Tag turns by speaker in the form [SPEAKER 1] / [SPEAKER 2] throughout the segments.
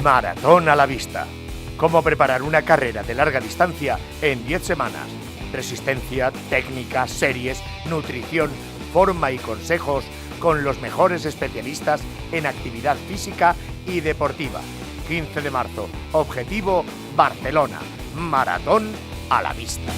[SPEAKER 1] Maratón a la Vista. Cómo preparar una carrera de larga distancia en 10 semanas. Resistencia, técnica, series, nutrición, forma y consejos con los mejores especialistas en actividad física y deportiva. 15 de marzo. Objetivo Barcelona. Maratón a la Vista.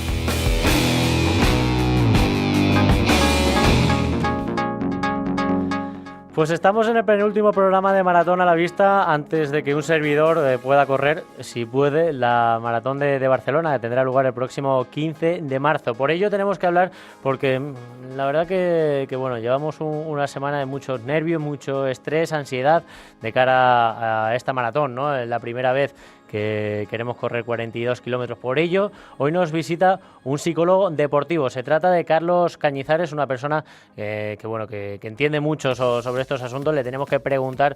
[SPEAKER 2] Pues estamos en el penúltimo programa de Maratón a la Vista antes de que un servidor pueda correr, si puede, la Maratón de Barcelona, que tendrá lugar el próximo 15 de marzo. Por ello tenemos que hablar, porque la verdad que bueno, llevamos una semana de muchos nervios, mucho estrés, ansiedad de cara a esta maratón, ¿no? Es la primera vez que queremos correr 42 kilómetros. Por ello, hoy nos visita un psicólogo deportivo. Se trata de Carlos Cañizares, una persona que entiende mucho sobre estos asuntos. Le tenemos que preguntar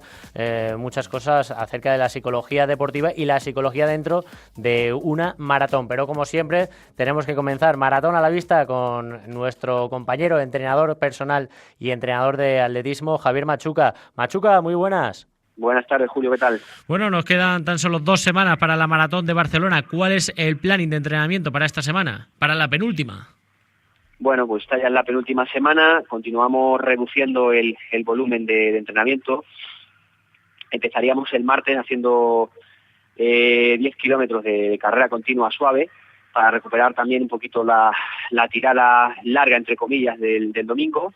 [SPEAKER 2] muchas cosas acerca de la psicología deportiva y la psicología dentro de una maratón. Pero como siempre, tenemos que comenzar Maratón a la Vista con nuestro compañero, entrenador personal y entrenador de atletismo, Javier Machuca. Machuca, muy buenas.
[SPEAKER 3] Buenas tardes, Julio, ¿qué tal?
[SPEAKER 2] Bueno, nos quedan tan solo 2 semanas para la Maratón de Barcelona. ¿Cuál es el planning de entrenamiento para esta semana, para la penúltima?
[SPEAKER 3] Bueno, pues está ya en la penúltima semana, continuamos reduciendo el volumen de entrenamiento. Empezaríamos el martes haciendo 10 kilómetros de carrera continua suave para recuperar también un poquito la tirada larga, entre comillas, del domingo.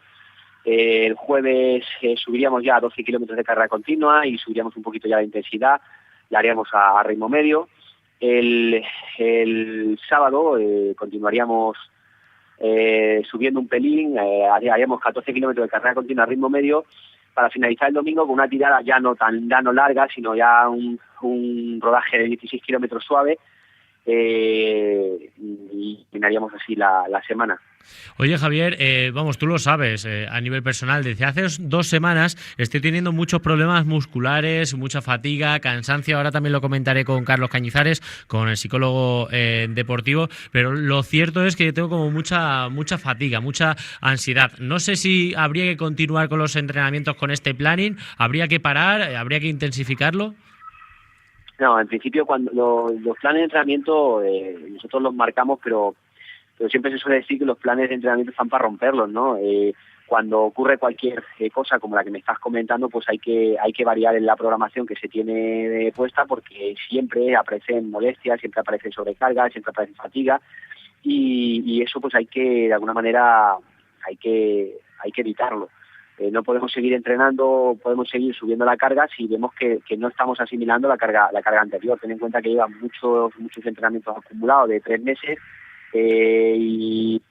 [SPEAKER 3] El jueves subiríamos ya a 12 kilómetros de carrera continua y subiríamos un poquito ya la intensidad, la haríamos a ritmo medio. El sábado continuaríamos subiendo un pelín, haríamos 14 kilómetros de carrera continua a ritmo medio para finalizar el domingo con una tirada ya no larga, sino ya un rodaje de 16 kilómetros suave y terminaríamos así la semana.
[SPEAKER 2] Oye, Javier, tú lo sabes, a nivel personal, desde hace 2 semanas estoy teniendo muchos problemas musculares, mucha fatiga, cansancio. Ahora también lo comentaré con Carlos Cañizares, con el psicólogo deportivo, pero lo cierto es que yo tengo como mucha fatiga, mucha ansiedad. No sé si habría que continuar con los entrenamientos con este planning, habría que parar, habría que intensificarlo.
[SPEAKER 3] No, en principio cuando los planes de entrenamiento nosotros los marcamos, pero siempre se suele decir que los planes de entrenamiento están para romperlos, ¿no? Cuando ocurre cualquier cosa como la que me estás comentando, pues hay que variar en la programación que se tiene puesta, porque siempre aparecen molestias, siempre aparece sobrecarga, siempre aparece fatiga, y eso pues hay que, de alguna manera, hay que evitarlo. No podemos seguir entrenando, podemos seguir subiendo la carga si vemos que no estamos asimilando la carga anterior. Ten en cuenta que llevan muchos entrenamientos acumulados de 3 meses, y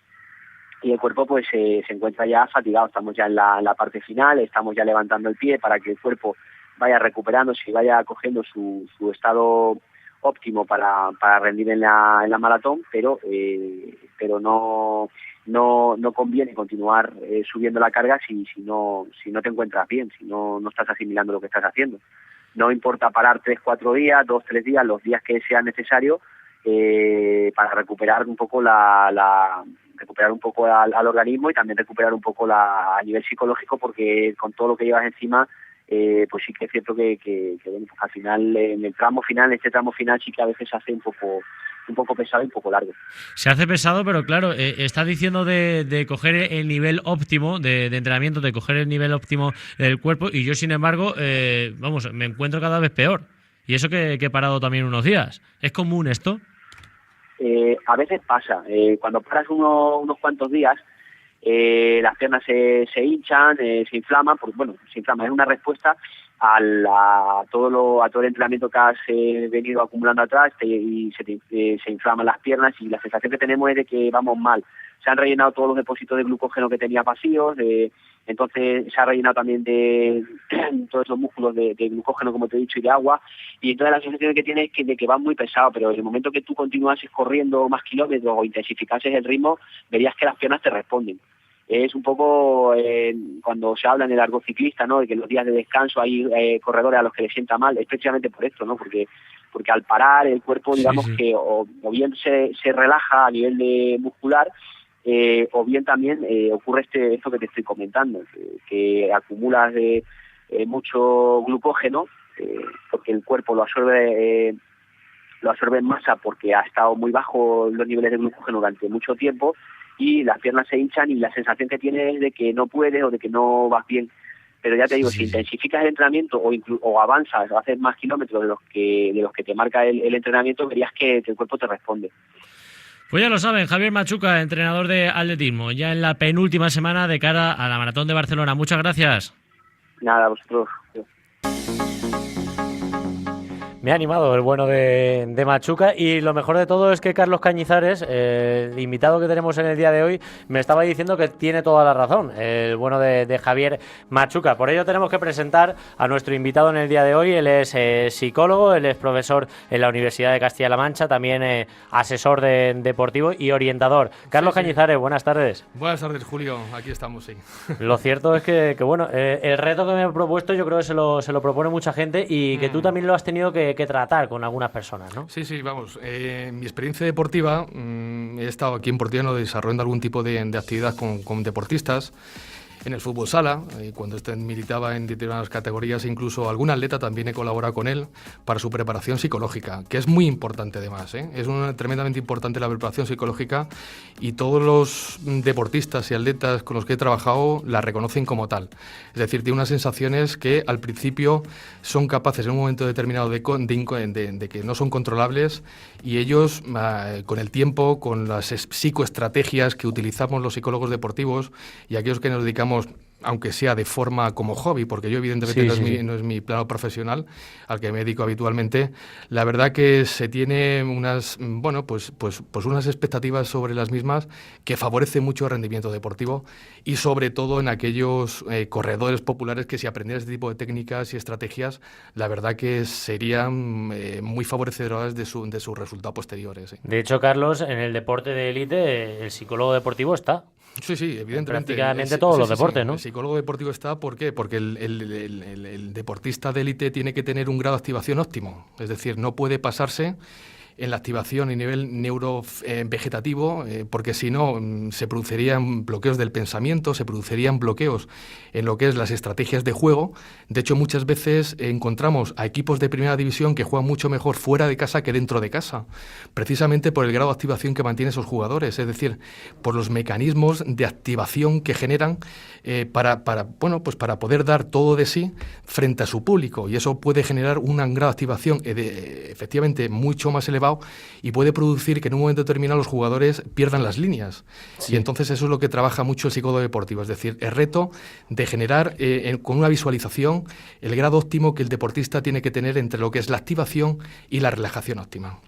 [SPEAKER 3] el cuerpo pues se encuentra ya fatigado. Estamos ya en la parte final, estamos ya levantando el pie para que el cuerpo vaya recuperándose y vaya cogiendo su estado óptimo para rendir en la maratón, pero no conviene continuar subiendo la carga si no te encuentras bien, si no estás asimilando lo que estás haciendo. No importa parar 3-4 días, 2-3 días, los días que sea necesario, para recuperar un poco recuperar un poco al organismo y también recuperar un poco a nivel psicológico, porque con todo lo que llevas encima, pues sí que es cierto que bueno, pues al final, en este tramo final sí que a veces se hace un poco pesado y un poco largo.
[SPEAKER 2] Se hace pesado, pero claro, estás diciendo de coger el nivel óptimo de entrenamiento, de coger el nivel óptimo del cuerpo, y yo sin embargo, me encuentro cada vez peor. Y eso que he parado también unos días. ¿Es común esto?
[SPEAKER 3] A veces pasa. Cuando paras unos cuantos días, las piernas se hinchan, se inflaman. Se inflama. Es una respuesta a todo el entrenamiento que has venido acumulando atrás, y se inflaman las piernas, y la sensación que tenemos es de que vamos mal. Se han rellenado todos los depósitos de glucógeno que tenía vacíos, entonces se ha rellenado también de todos los músculos de glucógeno, como te he dicho, y de agua, y entonces la sensación que tienes es de que vas muy pesado, pero en el momento que tú continuases corriendo más kilómetros o intensificases el ritmo, verías que las piernas te responden. Es un poco cuando se habla en el argot ciclista, ¿no?, de que en los días de descanso hay corredores a los que les sienta mal, es precisamente por esto, ¿no?, porque al parar el cuerpo, digamos, sí. Que o bien se relaja a nivel de muscular, o bien también ocurre esto que te estoy comentando, que acumulas mucho glucógeno porque el cuerpo lo absorbe en masa porque ha estado muy bajo los niveles de glucógeno durante mucho tiempo, y las piernas se hinchan y la sensación que tienes es de que no puedes o de que no vas bien. Pero ya te digo, si intensificas el entrenamiento o avanzas o haces más kilómetros de los que te marca el entrenamiento, verías que el cuerpo te responde.
[SPEAKER 4] Pues ya lo saben, Javier Machuca, entrenador de atletismo, ya en la penúltima semana de cara a la Maratón de Barcelona. Muchas gracias.
[SPEAKER 3] Nada, a vosotros.
[SPEAKER 2] Me ha animado el bueno de Machuca, y lo mejor de todo es que Carlos Cañizares, el invitado que tenemos en el día de hoy, me estaba diciendo que tiene toda la razón, el bueno de Javier Machuca. Por ello tenemos que presentar a nuestro invitado en el día de hoy. Él es psicólogo, él es profesor en la Universidad de Castilla-La Mancha, también asesor deportivo y orientador. Carlos Cañizares, buenas tardes.
[SPEAKER 5] Buenas tardes, Julio, aquí estamos, sí.
[SPEAKER 2] Lo cierto es que bueno, el reto que me he propuesto yo creo que se lo propone mucha gente, y que tú también lo has tenido que tratar con algunas personas, ¿no?
[SPEAKER 5] Sí, vamos. Mi experiencia deportiva, he estado aquí en Portiano desarrollando algún tipo de actividad con deportistas en el fútbol sala, cuando militaba en determinadas categorías, incluso algún atleta también he colaborado con él para su preparación psicológica, que es muy importante además, es tremendamente importante la preparación psicológica, y todos los deportistas y atletas con los que he trabajado la reconocen como tal. Es decir, tiene unas sensaciones que al principio son capaces en un momento determinado de que no son controlables, y ellos con el tiempo, con las psicoestrategias que utilizamos los psicólogos deportivos y aquellos que nos dedicamos, aunque sea de forma como hobby, porque yo evidentemente no es mi plano profesional al que me dedico habitualmente, la verdad que se tiene unas unas expectativas sobre las mismas que favorecen mucho el rendimiento deportivo, y sobre todo en aquellos corredores populares que, si aprendieran este tipo de técnicas y estrategias, la verdad que serían muy favorecedoras de sus resultados posteriores.
[SPEAKER 2] De hecho, Carlos, en el deporte de élite el psicólogo deportivo está.
[SPEAKER 5] Sí, evidentemente.
[SPEAKER 2] Prácticamente todos los deportes, ¿no?
[SPEAKER 5] El psicólogo deportivo está, ¿por qué? Porque el deportista de élite tiene que tener un grado de activación óptimo. Es decir, no puede pasarse en la activación a nivel neurovegetativo, porque si no se producirían bloqueos del pensamiento, se producirían bloqueos en lo que es las estrategias de juego. De hecho, muchas veces encontramos a equipos de primera división que juegan mucho mejor fuera de casa que dentro de casa, precisamente por el grado de activación que mantienen esos jugadores, es decir, por los mecanismos de activación que generan para poder dar todo de sí frente a su público, y eso puede generar un grado de activación efectivamente mucho más elevado, y puede producir que en un momento determinado los jugadores pierdan las líneas. Sí. Y entonces eso es lo que trabaja mucho el psicólogo deportivo, es decir, el reto de generar con una visualización el grado óptimo que el deportista tiene que tener entre lo que es la activación y la relajación óptima.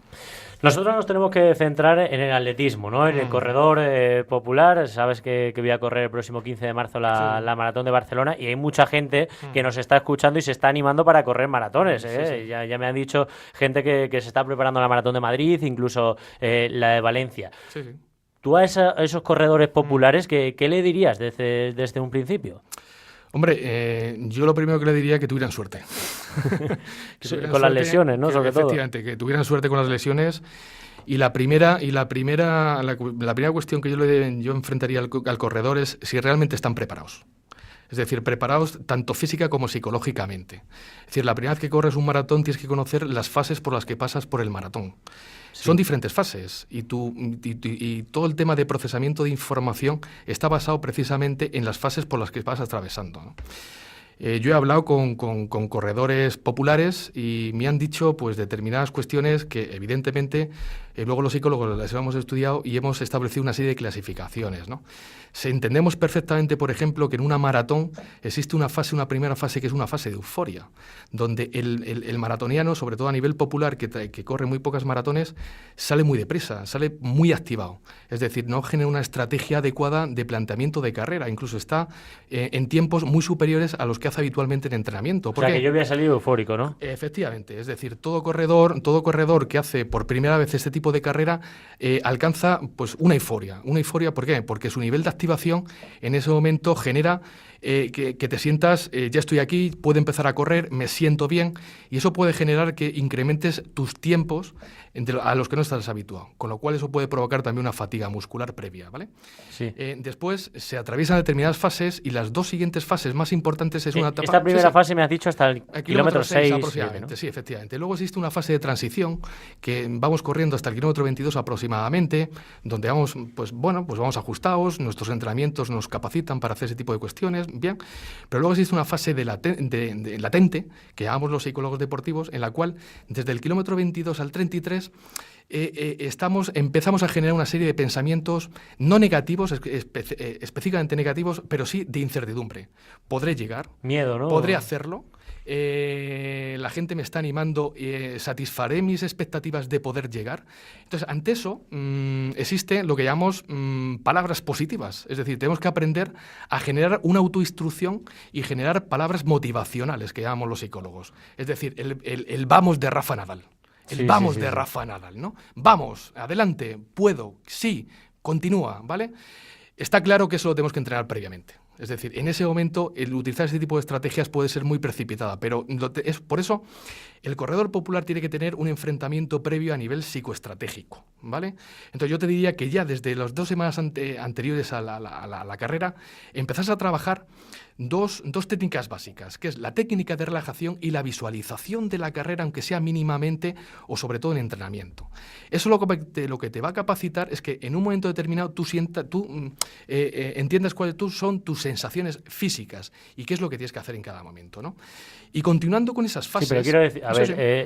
[SPEAKER 2] Nosotros nos tenemos que centrar en el atletismo, ¿no? En el corredor popular. Sabes que voy a correr el próximo 15 de marzo la Maratón de Barcelona, y hay mucha gente que nos está escuchando y se está animando para correr maratones, ¿eh? Sí. Ya me han dicho gente que se está preparando la Maratón de Madrid, incluso la de Valencia. Sí. ¿Tú a esos corredores populares qué le dirías desde un principio?
[SPEAKER 5] Hombre, yo lo primero que le diría es que tuvieran suerte.
[SPEAKER 2] Con las lesiones, ¿no? Sobre todo.
[SPEAKER 5] Efectivamente, que tuvieran suerte con las lesiones. Y la primera cuestión que yo enfrentaría al corredor es si realmente están preparados. Es decir, preparados tanto física como psicológicamente. Es decir, la primera vez que corres un maratón tienes que conocer las fases por las que pasas por el maratón. Sí. Son diferentes fases, y todo el tema de procesamiento de información está basado precisamente en las fases por las que vas atravesando, ¿no? Yo he hablado con corredores populares y me han dicho pues determinadas cuestiones que evidentemente luego los psicólogos las hemos estudiado y hemos establecido una serie de clasificaciones, ¿no? Entendemos perfectamente, por ejemplo, que en una maratón existe una primera fase que es una fase de euforia, donde el maratoniano, sobre todo a nivel popular, que corre muy pocas maratones, sale muy deprisa, sale muy activado. Es decir, no genera una estrategia adecuada de planteamiento de carrera, incluso está en tiempos muy superiores a los que hace habitualmente en entrenamiento.
[SPEAKER 2] O sea, que yo había salido eufórico, ¿no?
[SPEAKER 5] Efectivamente, es decir, todo corredor que hace por primera vez este tipo de carrera alcanza pues una euforia. ¿Por qué? Porque su nivel de activación en ese momento genera que te sientas, ya estoy aquí, puedo empezar a correr, me siento bien, y eso puede generar que incrementes tus tiempos a los que no estás habituado, con lo cual eso puede provocar también una fatiga muscular previa, ¿vale?
[SPEAKER 2] Sí.
[SPEAKER 5] Después se atraviesan determinadas fases y las 2 siguientes fases más importantes es una etapa...
[SPEAKER 2] Esta primera fase me has dicho hasta el kilómetro 6
[SPEAKER 5] aproximadamente,
[SPEAKER 2] 7, ¿no?
[SPEAKER 5] Sí, efectivamente. Luego existe una fase de transición que vamos corriendo hasta el kilómetro 22 aproximadamente, donde vamos, pues vamos ajustados, nuestros entrenamientos nos capacitan para hacer ese tipo de cuestiones, bien. Pero luego existe una fase de latente, que llamamos los psicólogos deportivos, en la cual desde el kilómetro 22 al 33 empezamos a generar una serie de pensamientos no negativos, específicamente negativos, pero sí de incertidumbre. ¿Podré llegar?
[SPEAKER 2] Miedo, ¿no?
[SPEAKER 5] ¿Podré hacerlo? La gente me está animando, ¿satisfaré mis expectativas de poder llegar? Entonces, ante eso, existe lo que llamamos palabras positivas. Es decir, tenemos que aprender a generar una autoinstrucción y generar palabras motivacionales, que llamamos los psicólogos. Es decir, el vamos de Rafa Nadal. Rafa Nadal, ¿no? Vamos, adelante, puedo, sí, continúa, ¿vale? Está claro que eso lo tenemos que entrenar previamente. Es decir, en ese momento el utilizar ese tipo de estrategias puede ser muy precipitada, pero es por eso el corredor popular tiene que tener un enfrentamiento previo a nivel psicoestratégico, ¿vale? Entonces yo te diría que ya desde las 2 semanas anteriores a la carrera empezás a trabajar dos técnicas básicas, que es la técnica de relajación y la visualización de la carrera, aunque sea mínimamente o sobre todo en entrenamiento. Eso lo que te va a capacitar es que en un momento determinado tú entiendas cuáles son tus sensaciones físicas y qué es lo que tienes que hacer en cada momento, ¿no? Y continuando con esas fases...
[SPEAKER 2] Sí, pero quiero decir,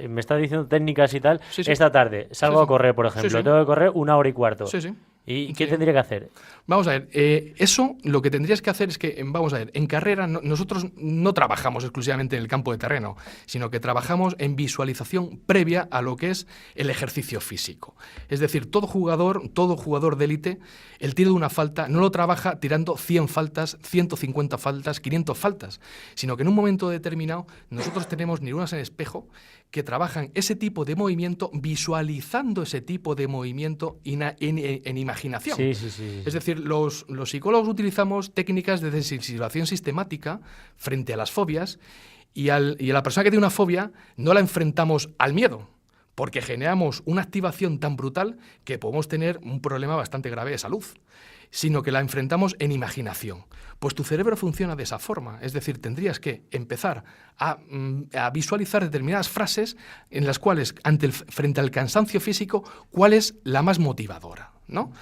[SPEAKER 2] me estás diciendo técnicas y tal.
[SPEAKER 5] Sí, sí.
[SPEAKER 2] Esta tarde salgo a correr, por ejemplo. Tengo que correr 1 hora y cuarto.
[SPEAKER 5] Sí, sí.
[SPEAKER 2] ¿Y qué tendría que hacer?
[SPEAKER 5] Vamos a ver, eso lo que tendrías que hacer es que, vamos a ver, en carrera nosotros no trabajamos exclusivamente en el campo de terreno, sino que trabajamos en visualización previa a lo que es el ejercicio físico. Es decir, todo jugador de élite, el tiro de una falta no lo trabaja tirando 100 faltas, 150 faltas, 500 faltas, sino que en un momento determinado nosotros tenemos neuronas en espejo que trabajan ese tipo de movimiento visualizando ese tipo de movimiento en imaginación.
[SPEAKER 2] Sí.
[SPEAKER 5] Es decir, los psicólogos utilizamos técnicas de desensibilización sistemática frente a las fobias y a la persona que tiene una fobia no la enfrentamos al miedo, porque generamos una activación tan brutal que podemos tener un problema bastante grave de salud, sino que la enfrentamos en imaginación. Pues tu cerebro funciona de esa forma, es decir, tendrías que empezar a visualizar determinadas frases en las cuales, frente al cansancio físico, cuál es la más motivadora, ¿no?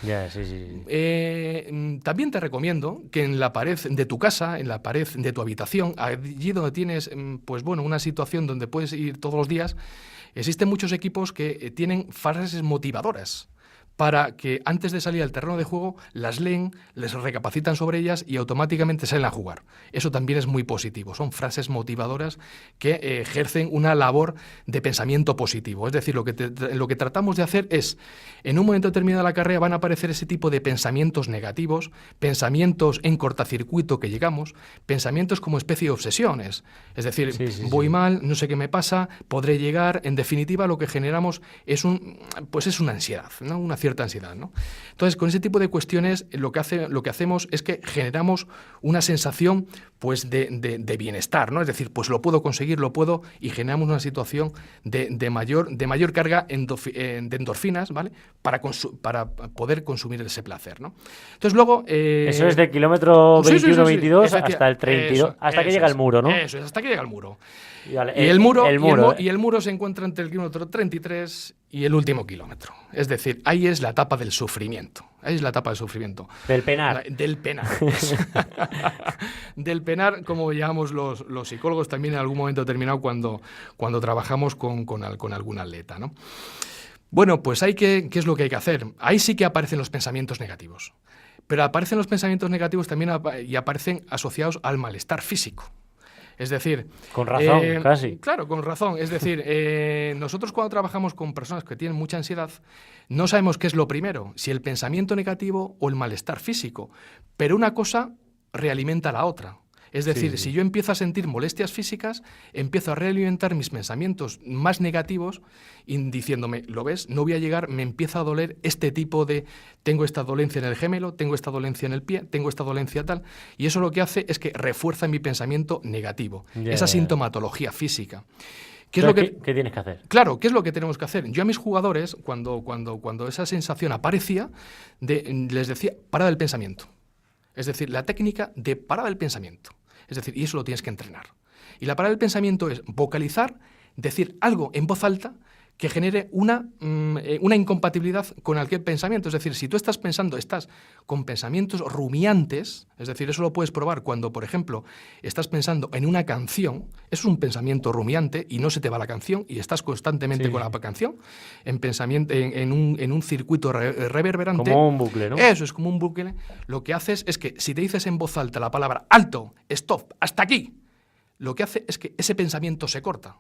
[SPEAKER 5] También te recomiendo que en la pared de tu casa, en la pared de tu habitación, allí donde tienes una situación donde puedes ir todos los días, existen muchos equipos que tienen frases motivadoras para que antes de salir al terreno de juego las leen, les recapacitan sobre ellas y automáticamente salen a jugar. Eso también es muy positivo. Son frases motivadoras que ejercen una labor de pensamiento positivo. Es decir, lo que tratamos de hacer es, en un momento determinado de la carrera van a aparecer ese tipo de pensamientos negativos, pensamientos en cortacircuito que llegamos, pensamientos como especie de obsesiones. Es decir, voy mal, no sé qué me pasa, podré llegar. En definitiva, lo que generamos es una ansiedad, ¿no? Una cierta ansiedad, ¿no? Entonces, con ese tipo de cuestiones, lo que hacemos es que generamos una sensación pues de bienestar, ¿no? Es decir, pues lo puedo conseguir, y generamos una situación de mayor carga de endorfinas, ¿vale? Para poder consumir ese placer, ¿no? Entonces, luego...
[SPEAKER 2] eso es del kilómetro 21-22 hasta el 32, hasta que llega el muro, ¿no?
[SPEAKER 5] Eso es, hasta que llega el muro.
[SPEAKER 2] Y
[SPEAKER 5] el muro se encuentra entre el kilómetro 33 y el último kilómetro. Es decir, ahí es la etapa del sufrimiento. Ahí es la etapa del sufrimiento.
[SPEAKER 2] Del penar.
[SPEAKER 5] Del penar. Del penar, como llamamos los psicólogos también en algún momento determinado cuando trabajamos con algún atleta, ¿no? Bueno, pues ¿qué es lo que hay que hacer? Ahí sí que aparecen los pensamientos negativos. Pero aparecen los pensamientos negativos también y aparecen asociados al malestar físico. Es decir...
[SPEAKER 2] Con razón, casi.
[SPEAKER 5] Claro, con razón. Es decir, nosotros cuando trabajamos con personas que tienen mucha ansiedad, no sabemos qué es lo primero, si el pensamiento negativo o el malestar físico. Pero una cosa realimenta a la otra. Es decir, si yo empiezo a sentir molestias físicas, empiezo a realimentar mis pensamientos más negativos diciéndome, ¿lo ves? No voy a llegar, me empieza a doler este tipo de... Tengo esta dolencia en el gemelo, tengo esta dolencia en el pie, tengo esta dolencia tal, y eso lo que hace es que refuerza mi pensamiento negativo, esa sintomatología física. ¿Qué
[SPEAKER 2] tienes que hacer?
[SPEAKER 5] Claro, ¿qué es lo que tenemos que hacer? Yo a mis jugadores, cuando esa sensación aparecía, les decía, parada del pensamiento. Es decir, la técnica de parada del pensamiento. Es decir, y eso lo tienes que entrenar. Y la parada del pensamiento es vocalizar, decir algo en voz alta que genere una incompatibilidad con aquel pensamiento. Es decir, si tú estás con pensamientos rumiantes, es decir, eso lo puedes probar cuando, por ejemplo, estás pensando en una canción, eso es un pensamiento rumiante y no se te va la canción y estás constantemente con la canción, en un circuito reverberante.
[SPEAKER 2] Como un bucle, ¿no?
[SPEAKER 5] Eso es como un bucle. Lo que haces es que si te dices en voz alta la palabra alto, stop, hasta aquí, lo que hace es que ese pensamiento se corta,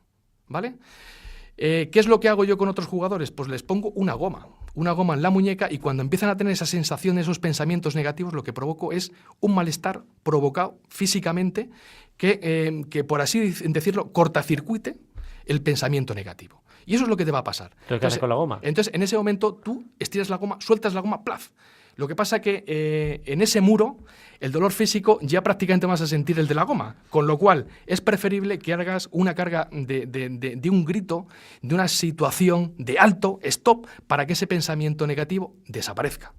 [SPEAKER 5] ¿vale? ¿Qué es lo que hago yo con otros jugadores? Pues les pongo una goma en la muñeca y cuando empiezan a tener esa sensación, esos pensamientos negativos, lo que provoco es un malestar provocado físicamente que por así decirlo, cortacircuite el pensamiento negativo. Y eso es lo que te va a pasar.
[SPEAKER 2] ¿Qué haces con la goma?
[SPEAKER 5] Entonces, en ese momento, tú estiras la goma, sueltas la goma, ¡plaf! Lo que pasa que en ese muro, el dolor físico ya prácticamente vas a sentir el de la goma, con lo cual es preferible que hagas una carga de un grito, de una situación de alto, stop, para que ese pensamiento negativo desaparezca.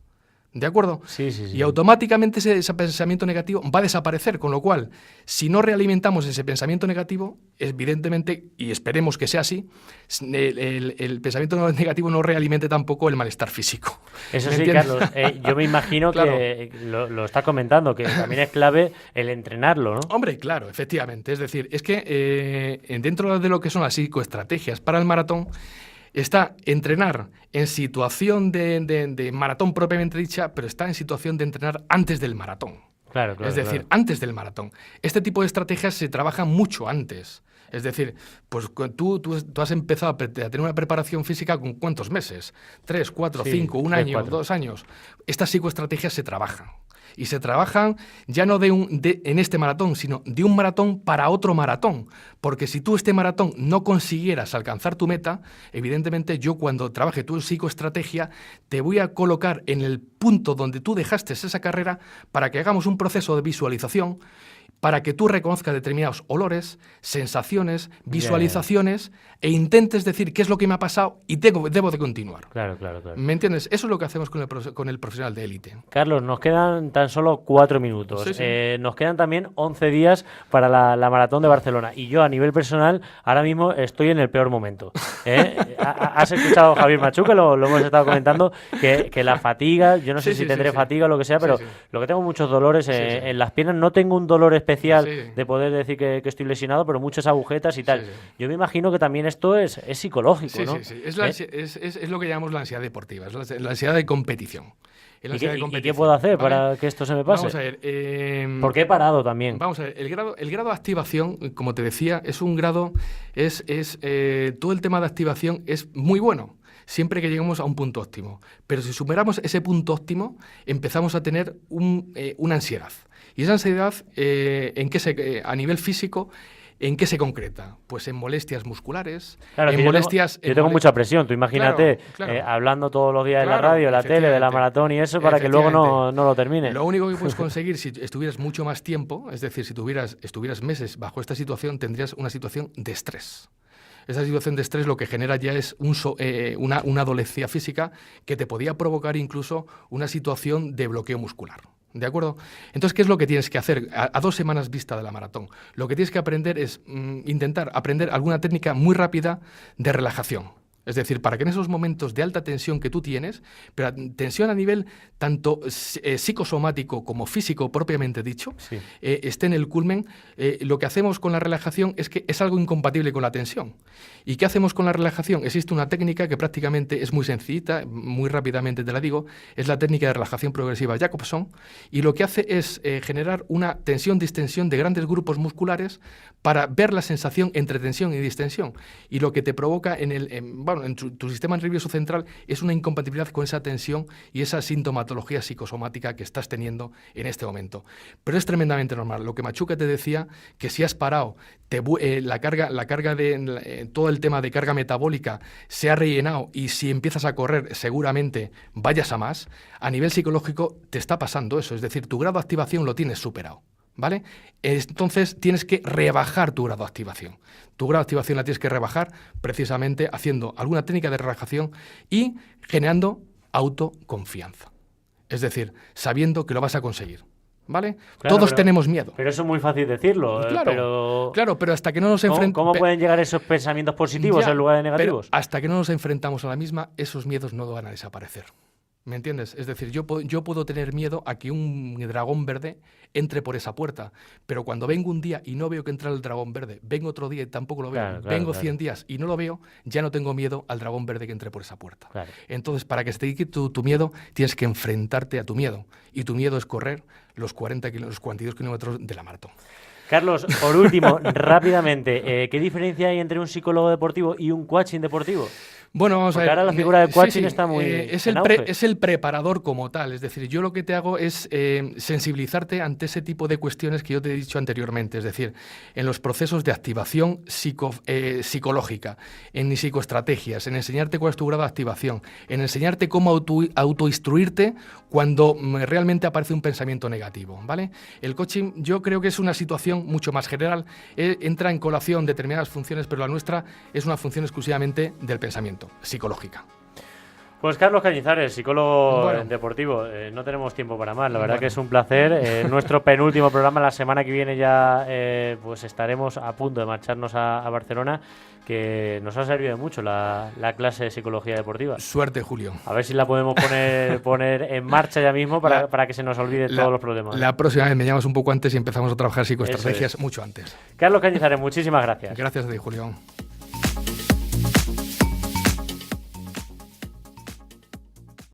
[SPEAKER 5] ¿De acuerdo?
[SPEAKER 2] Sí.
[SPEAKER 5] Y automáticamente ese pensamiento negativo va a desaparecer, con lo cual, si no realimentamos ese pensamiento negativo, evidentemente, y esperemos que sea así, el pensamiento negativo no realimente tampoco el malestar físico.
[SPEAKER 2] Eso sí, Carlos, yo me imagino claro. Que lo estás comentando, que también es clave el entrenarlo, ¿no?
[SPEAKER 5] Hombre, claro, efectivamente. Es decir, es que dentro de lo que son las psicoestrategias para el maratón, está entrenar en situación de maratón propiamente dicha, pero está en situación de entrenar antes del maratón.
[SPEAKER 2] Claro,
[SPEAKER 5] es decir, antes del maratón. Este tipo de estrategias se trabajan mucho antes. Es decir, pues tú has empezado a tener una preparación física con ¿cuántos meses? 3, 4, 5, un año,
[SPEAKER 2] 4.
[SPEAKER 5] 2 años. Estas psicoestrategias se trabajan. Y se trabajan ya no en este maratón, sino de un maratón para otro maratón. Porque si tú este maratón no consiguieras alcanzar tu meta, evidentemente yo cuando trabaje tu psicoestrategia te voy a colocar en el punto donde tú dejaste esa carrera para que hagamos un proceso de visualización, para que tú reconozcas determinados olores, sensaciones, visualizaciones e intentes decir qué es lo que me ha pasado y debo de continuar.
[SPEAKER 2] Claro.
[SPEAKER 5] ¿Me entiendes? Eso es lo que hacemos con el profesional de élite.
[SPEAKER 2] Carlos, nos quedan tan solo 4 minutos.
[SPEAKER 5] Sí.
[SPEAKER 2] Nos quedan también 11 días para la maratón de Barcelona. Y yo, a nivel personal, ahora mismo estoy en el peor momento. Has escuchado a Javier Machuca, lo hemos estado comentando, que la fatiga, yo no sé si tendré fatiga o lo que sea, pero lo que tengo muchos dolores en las piernas. No tengo un dolor especial de poder decir que estoy lesionado, pero muchas agujetas y tal. Yo me imagino que también esto es psicológico, ¿no?
[SPEAKER 5] Sí. Es lo que llamamos la ansiedad deportiva, es la ansiedad de competición.
[SPEAKER 2] ¿Y qué puedo hacer para que esto se me pase?
[SPEAKER 5] Vamos a ver.
[SPEAKER 2] Porque he parado también.
[SPEAKER 5] Vamos a ver, el grado de activación, como te decía, es un grado, todo el tema de activación es muy bueno, siempre que lleguemos a un punto óptimo. Pero si superamos ese punto óptimo, empezamos a tener una ansiedad. Y esa ansiedad, a nivel físico, ¿en qué se concreta? Pues en molestias musculares, en molestias...
[SPEAKER 2] Yo tengo mucha presión, tú imagínate, hablando todos los días en la radio, en la tele, de la maratón y eso, para que luego no lo termine.
[SPEAKER 5] Lo único que puedes conseguir si estuvieras mucho más tiempo, es decir, si estuvieras meses bajo esta situación, tendrías una situación de estrés. Esa situación de estrés lo que genera ya es una dolencia física que te podía provocar incluso una situación de bloqueo muscular. ¿De acuerdo? Entonces, ¿qué es lo que tienes que hacer a 2 semanas vista de la maratón? Lo que tienes que aprender es intentar aprender alguna técnica muy rápida de relajación. Es decir, para que en esos momentos de alta tensión que tú tienes, pero tensión a nivel tanto psicosomático como físico propiamente dicho, esté en el culmen, lo que hacemos con la relajación es que es algo incompatible con la tensión. ¿Y qué hacemos con la relajación? Existe una técnica que prácticamente es muy sencillita, muy rápidamente te la digo, es la técnica de relajación progresiva Jacobson, y lo que hace es generar una tensión-distensión de grandes grupos musculares para ver la sensación entre tensión y distensión. Y lo que te provoca claro, en tu sistema nervioso central es una incompatibilidad con esa tensión y esa sintomatología psicosomática que estás teniendo en este momento. Pero es tremendamente normal. Lo que Machuca te decía, que si has parado, la carga de todo el tema de carga metabólica se ha rellenado y si empiezas a correr seguramente vayas a más, a nivel psicológico te está pasando eso, es decir, tu grado de activación lo tienes superado, ¿vale? Entonces tienes que rebajar tu grado de activación. Tu grado de activación la tienes que rebajar precisamente haciendo alguna técnica de relajación y generando autoconfianza, es decir, sabiendo que lo vas a conseguir. ¿Vale?
[SPEAKER 2] Claro,
[SPEAKER 5] Todos tenemos miedo.
[SPEAKER 2] Pero eso es muy fácil decirlo.
[SPEAKER 5] Claro, pero hasta que no nos enfrentamos...
[SPEAKER 2] ¿Cómo pueden llegar esos pensamientos positivos en lugar de negativos?
[SPEAKER 5] Hasta que no nos enfrentamos a la misma, esos miedos no van a desaparecer. ¿Me entiendes? Es decir, yo puedo tener miedo a que un dragón verde entre por esa puerta, pero cuando vengo un día y no veo que entra el dragón verde, vengo otro día y tampoco lo veo, vengo 100 días y no lo veo, ya no tengo miedo al dragón verde que entre por esa puerta. Claro. Entonces, para que se te quite tu miedo, tienes que enfrentarte a tu miedo, y tu miedo es correr los 42 kilómetros de la maratón.
[SPEAKER 2] Carlos, por último, rápidamente, ¿qué diferencia hay entre un psicólogo deportivo y un coaching deportivo?
[SPEAKER 5] Bueno, vamos a ver.
[SPEAKER 2] Ahora la figura del coaching está muy
[SPEAKER 5] es el preparador como tal. Es decir, yo lo que te hago es sensibilizarte ante ese tipo de cuestiones que yo te he dicho anteriormente. Es decir, en los procesos de activación psicológica, en psicoestrategias, en enseñarte cuál es tu grado de activación, en enseñarte cómo autoinstruirte cuando realmente aparece un pensamiento negativo, ¿vale? El coaching yo creo que es una situación mucho más general. Entra en colación determinadas funciones, pero la nuestra es una función exclusivamente del pensamiento, psicológica.
[SPEAKER 2] Pues Carlos Cañizares, psicólogo deportivo, no tenemos tiempo para más, la verdad que es un placer. Nuestro penúltimo programa, la semana que viene ya pues estaremos a punto de marcharnos a Barcelona, que nos ha servido de mucho la clase de psicología deportiva.
[SPEAKER 5] Suerte, Julio.
[SPEAKER 2] A ver si la podemos poner en marcha ya mismo para que se nos olvide todos los problemas.
[SPEAKER 5] La próxima vez me llamas un poco antes y empezamos a trabajar psicoestrategias mucho antes.
[SPEAKER 2] Carlos Cañizares, muchísimas gracias.
[SPEAKER 5] Gracias a ti, Julio.